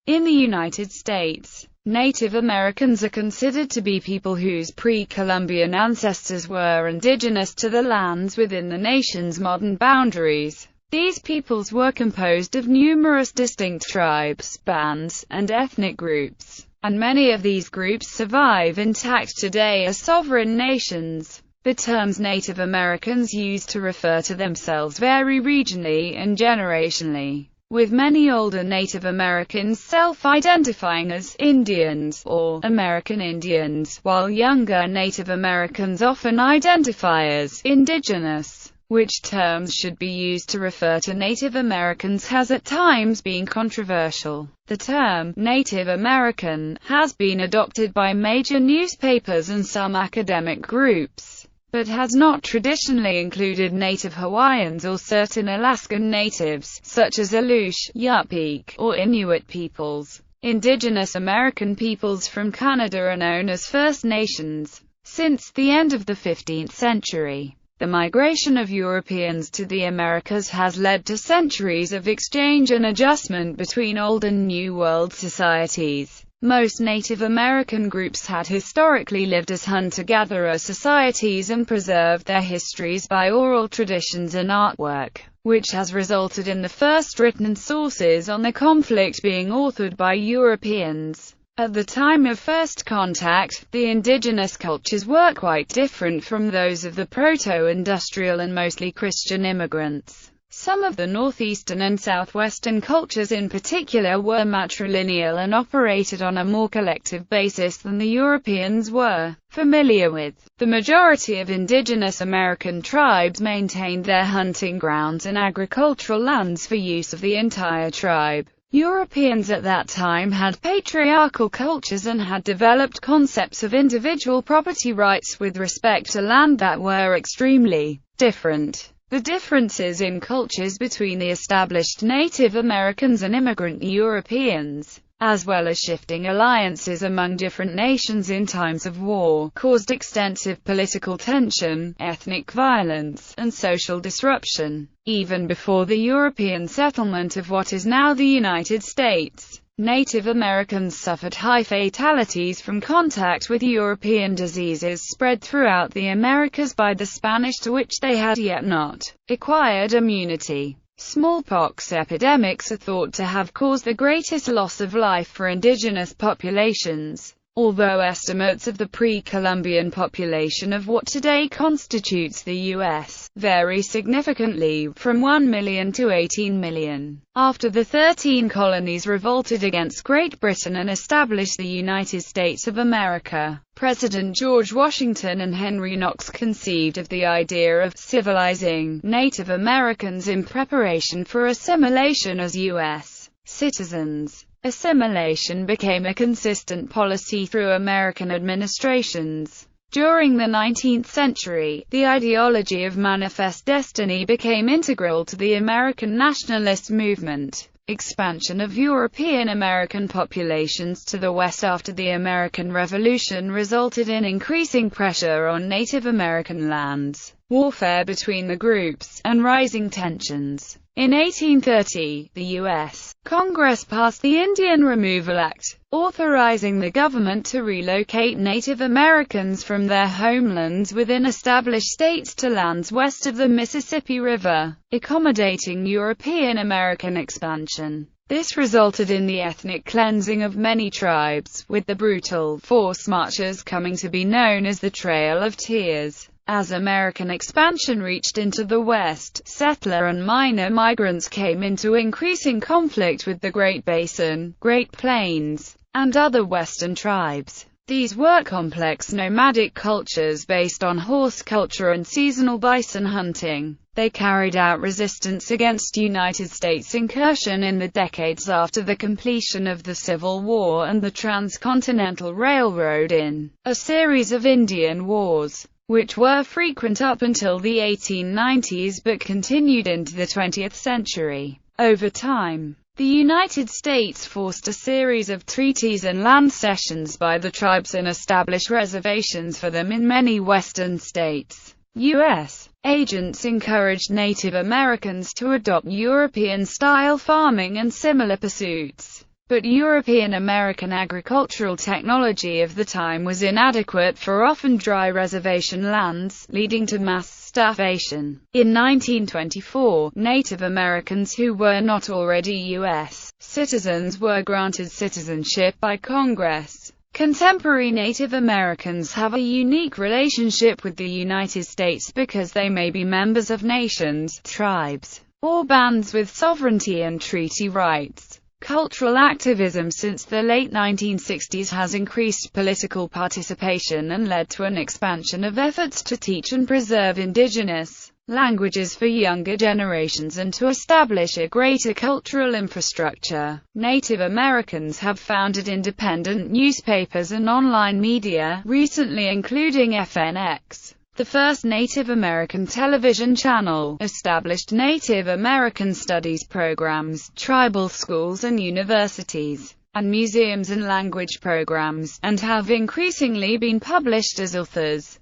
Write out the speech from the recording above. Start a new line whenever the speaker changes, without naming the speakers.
In the United States, Native Americans are considered to be people whose pre-Columbian ancestors were indigenous to the lands within the nation's modern boundaries. These peoples were composed of numerous distinct tribes, bands, and ethnic groups, and many of these groups survive intact today as sovereign nations. The terms Native Americans use to refer to themselves vary regionally and generationally, with many older Native Americans self-identifying as Indians or American Indians, while younger Native Americans often identify as indigenous. Which terms should be used to refer to Native Americans has at times been controversial. The term Native American has been adopted by major newspapers and some academic groups, but has not traditionally included Native Hawaiians or certain Alaskan natives, such as Aleut, Yupik, or Inuit peoples. Indigenous American peoples from Canada are known as First Nations. Since the end of the 15th century, the migration of Europeans to the Americas has led to centuries of exchange and adjustment between Old and New World societies. Most Native American groups had historically lived as hunter-gatherer societies and preserved their histories by oral traditions and artwork, which has resulted in the first written sources on the conflict being authored by Europeans. At the time of first contact, the indigenous cultures were quite different from those of the proto-industrial and mostly Christian immigrants. Some of the northeastern and southwestern cultures in particular were matrilineal and operated on a more collective basis than the Europeans were familiar with. The majority of indigenous American tribes maintained their hunting grounds and agricultural lands for use of the entire tribe. Europeans at that time had patriarchal cultures and had developed concepts of individual property rights with respect to land that were extremely different. The differences in cultures between the established Native Americans and immigrant Europeans, as well as shifting alliances among different nations in times of war, caused extensive political tension, ethnic violence, and social disruption. Even before the European settlement of what is now the United States, Native Americans suffered high fatalities from contact with European diseases spread throughout the Americas by the Spanish, to which they had yet not acquired immunity. Smallpox epidemics are thought to have caused the greatest loss of life for indigenous populations, although estimates of the pre-Columbian population of what today constitutes the U.S. vary significantly, from 1 million to 18 million. After the 13 colonies revolted against Great Britain and established the United States of America, President George Washington and Henry Knox conceived of the idea of civilizing Native Americans in preparation for assimilation as U.S. citizens. Assimilation became a consistent policy through American administrations. During the 19th century, the ideology of manifest destiny became integral to the American nationalist movement. Expansion of European American populations to the West after the American Revolution resulted in increasing pressure on Native American lands, warfare between the groups, and rising tensions. In 1830, the U.S. Congress passed the Indian Removal Act, authorizing the government to relocate Native Americans from their homelands within established states to lands west of the Mississippi River, accommodating European American expansion. This resulted in the ethnic cleansing of many tribes, with the brutal forced marches coming to be known as the Trail of Tears. As American expansion reached into the West, settler and minor migrants came into increasing conflict with the Great Basin, Great Plains, and other Western tribes. These were complex nomadic cultures based on horse culture and seasonal bison hunting. They carried out resistance against United States incursion in the decades after the completion of the Civil War and the Transcontinental Railroad in a series of Indian wars, which were frequent up until the 1890s but continued into the 20th century. Over time, the United States forced a series of treaties and land cessions by the tribes and established reservations for them in many western states. U.S. agents encouraged Native Americans to adopt European-style farming and similar pursuits. But European American agricultural technology of the time was inadequate for often dry reservation lands, leading to mass starvation. In 1924, Native Americans who were not already U.S. citizens were granted citizenship by Congress. Contemporary Native Americans have a unique relationship with the United States because they may be members of nations, tribes, or bands with sovereignty and treaty rights. Cultural activism since the late 1960s has increased political participation and led to an expansion of efforts to teach and preserve indigenous languages for younger generations and to establish a greater cultural infrastructure. Native Americans have founded independent newspapers and online media, recently including FNX, the first Native American television channel, established Native American studies programs, tribal schools and universities, and museums and language programs, and have increasingly been published as authors.